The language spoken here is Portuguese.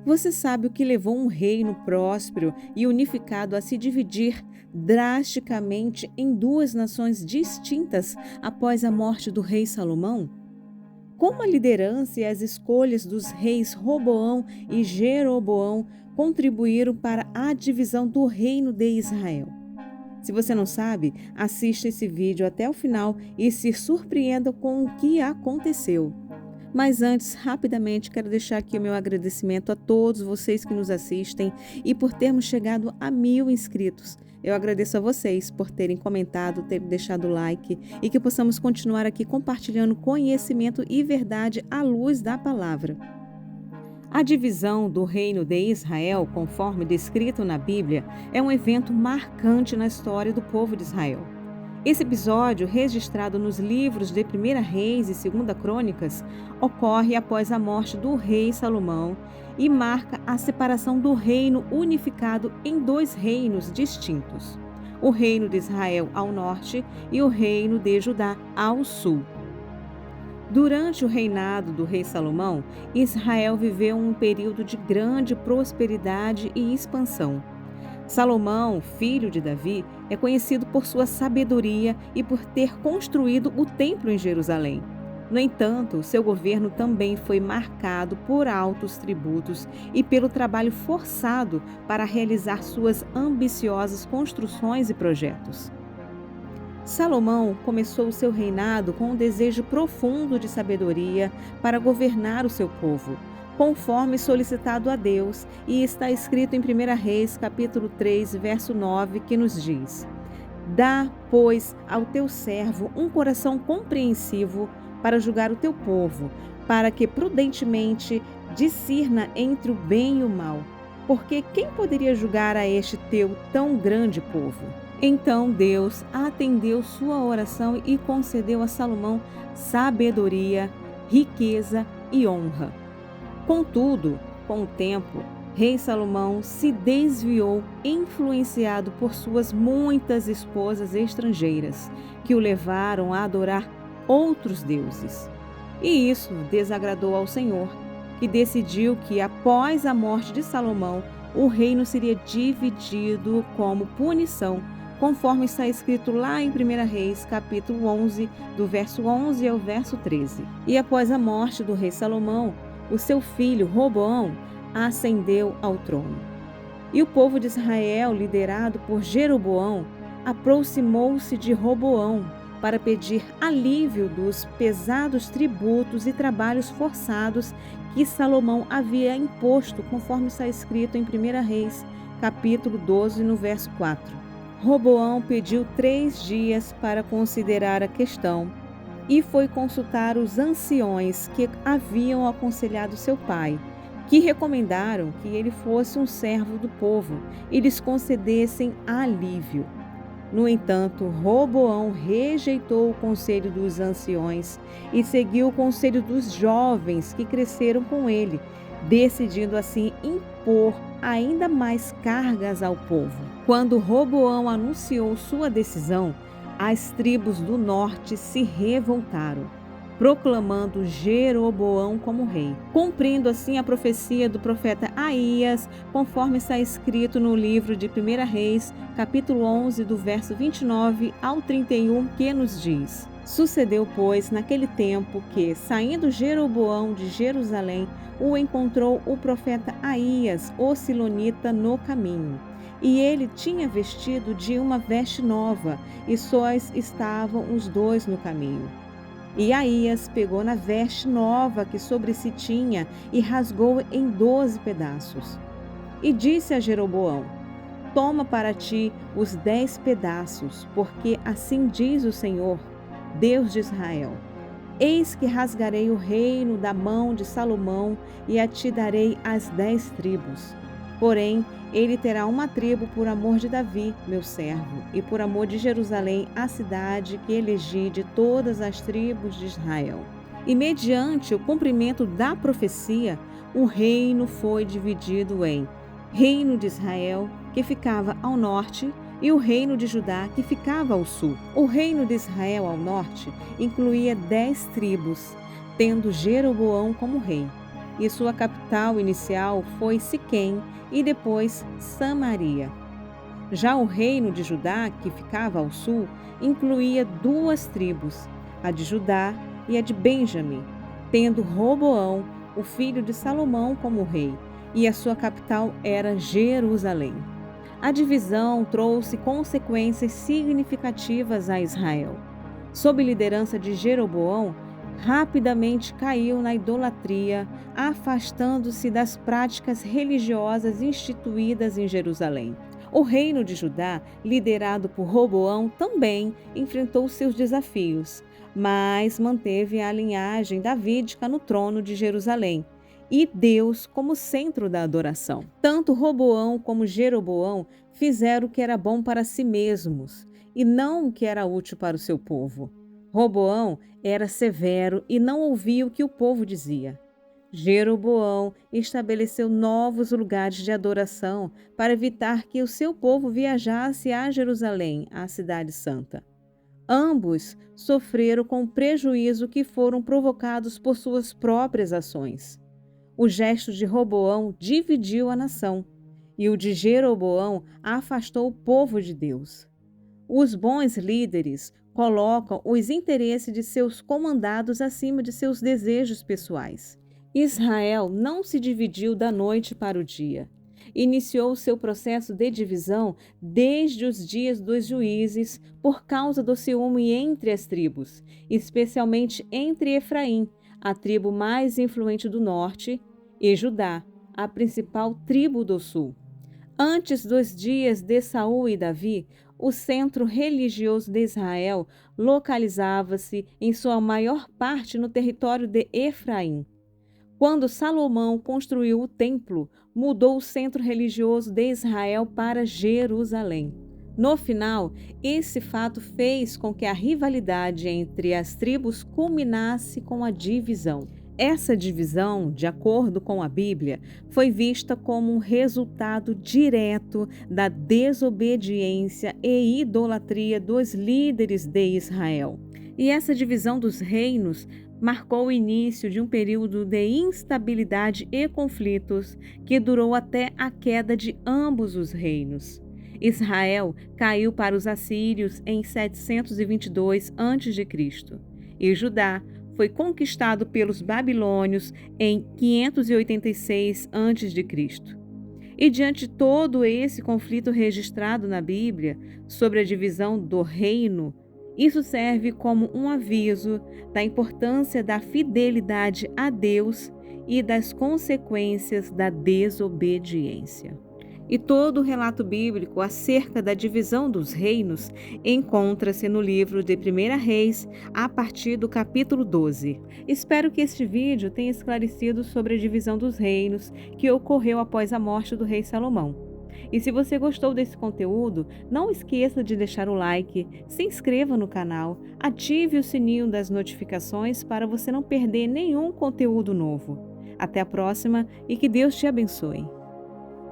Você sabe o que levou um reino próspero e unificado a se dividir drasticamente em duas nações distintas após a morte do rei Salomão? Como a liderança e as escolhas dos reis Roboão e Jeroboão contribuíram para a divisão do reino de Israel? Se você não sabe, assista esse vídeo até o final e se surpreenda com o que aconteceu. Mas antes, rapidamente, quero deixar aqui o meu agradecimento a todos vocês que nos assistem e por termos chegado a 1.000 inscritos. Eu agradeço a vocês por terem comentado, terem deixado o like e que possamos continuar aqui compartilhando conhecimento e verdade à luz da palavra. A divisão do reino de Israel, conforme descrito na Bíblia, é um evento marcante na história do povo de Israel. Esse episódio, registrado nos livros de 1 Reis e 2 Crônicas, ocorre após a morte do rei Salomão e marca a separação do reino unificado em dois reinos distintos: o reino de Israel ao norte e o reino de Judá ao sul. Durante o reinado do rei Salomão, Israel viveu um período de grande prosperidade e expansão. Salomão, filho de Davi, é conhecido por sua sabedoria e por ter construído o templo em Jerusalém. No entanto, seu governo também foi marcado por altos tributos e pelo trabalho forçado para realizar suas ambiciosas construções e projetos. Salomão começou o seu reinado com um desejo profundo de sabedoria para governar o seu povo, conforme solicitado a Deus, e está escrito em 1 Reis, capítulo 3, verso 9, que nos diz: Dá, pois, ao teu servo um coração compreensivo para julgar o teu povo, para que prudentemente discirna entre o bem e o mal. Porque quem poderia julgar a este teu tão grande povo? Então Deus atendeu sua oração e concedeu a Salomão sabedoria, riqueza e honra. Contudo, com o tempo, rei Salomão se desviou, influenciado por suas muitas esposas estrangeiras, que o levaram a adorar outros deuses. E isso desagradou ao Senhor, que decidiu que, após a morte de Salomão, o reino seria dividido como punição, conforme está escrito lá em 1 Reis, capítulo 11, do verso 11 ao verso 13. E após a morte do rei Salomão, o seu filho Roboão ascendeu ao trono. E o povo de Israel, liderado por Jeroboão, aproximou-se de Roboão para pedir alívio dos pesados tributos e trabalhos forçados que Salomão havia imposto, conforme está escrito em 1 Reis, capítulo 12, no verso 4. Roboão pediu 3 dias para considerar a questão e foi consultar os anciões que haviam aconselhado seu pai, que recomendaram que ele fosse um servo do povo e lhes concedessem alívio. No entanto, Roboão rejeitou o conselho dos anciões e seguiu o conselho dos jovens que cresceram com ele, decidindo assim impor ainda mais cargas ao povo. Quando Roboão anunciou sua decisão, as tribos do norte se revoltaram, proclamando Jeroboão como rei, cumprindo assim a profecia do profeta Aías, conforme está escrito no livro de 1 Reis, capítulo 11, do verso 29 ao 31, que nos diz: Sucedeu, pois, naquele tempo que, saindo Jeroboão de Jerusalém, o encontrou o profeta Aías, o silonita, no caminho. E ele tinha vestido de uma veste nova, e sóis estavam os dois no caminho. E Aías pegou na veste nova que sobre si tinha e rasgou em 12 pedaços. E disse a Jeroboão: Toma para ti os 10 pedaços, porque assim diz o Senhor, Deus de Israel: Eis que rasgarei o reino da mão de Salomão e a ti darei as 10 tribos. Porém, ele terá uma tribo por amor de Davi, meu servo, e por amor de Jerusalém, a cidade que elegi de todas as tribos de Israel. E mediante o cumprimento da profecia, o reino foi dividido em reino de Israel, que ficava ao norte, e o reino de Judá, que ficava ao sul. O reino de Israel ao norte incluía 10 tribos, tendo Jeroboão como rei. e sua capital inicial foi Siquém e depois Samaria. Já o reino de Judá, que ficava ao sul, incluía duas tribos, a de Judá e a de Benjamim, tendo Roboão, o filho de Salomão, como rei, e a sua capital era Jerusalém. A divisão trouxe consequências significativas a Israel. Sob liderança de Jeroboão, rapidamente caiu na idolatria, afastando-se das práticas religiosas instituídas em Jerusalém. O reino de Judá, liderado por Roboão, também enfrentou seus desafios, mas manteve a linhagem davídica no trono de Jerusalém e Deus como centro da adoração. Tanto Roboão como Jeroboão fizeram o que era bom para si mesmos e não o que era útil para o seu povo. Roboão era severo e não ouvia o que o povo dizia. Jeroboão estabeleceu novos lugares de adoração para evitar que o seu povo viajasse a Jerusalém, a cidade santa. Ambos sofreram com o prejuízo que foram provocados por suas próprias ações. O gesto de Roboão dividiu a nação, e o de Jeroboão afastou o povo de Deus. Os bons líderes colocam os interesses de seus comandados acima de seus desejos pessoais. Israel não se dividiu da noite para o dia. Iniciou seu processo de divisão desde os dias dos juízes por causa do ciúme entre as tribos, especialmente entre Efraim, a tribo mais influente do norte, e Judá, a principal tribo do sul. Antes dos dias de Saul e Davi, o centro religioso de Israel localizava-se em sua maior parte no território de Efraim. Quando Salomão construiu o templo, mudou o centro religioso de Israel para Jerusalém. No final, esse fato fez com que a rivalidade entre as tribos culminasse com a divisão. Essa divisão, de acordo com a Bíblia, foi vista como um resultado direto da desobediência e idolatria dos líderes de Israel. E essa divisão dos reinos marcou o início de um período de instabilidade e conflitos que durou até a queda de ambos os reinos. Israel caiu para os assírios em 722 a.C. e Judá foi conquistado pelos babilônios em 586 a.C. E diante de todo esse conflito registrado na Bíblia sobre a divisão do reino, isso serve como um aviso da importância da fidelidade a Deus e das consequências da desobediência. E todo o relato bíblico acerca da divisão dos reinos encontra-se no livro de 1 Reis, a partir do capítulo 12. Espero que este vídeo tenha esclarecido sobre a divisão dos reinos que ocorreu após a morte do rei Salomão. E se você gostou desse conteúdo, não esqueça de deixar o like, se inscreva no canal, ative o sininho das notificações para você não perder nenhum conteúdo novo. Até a próxima e que Deus te abençoe.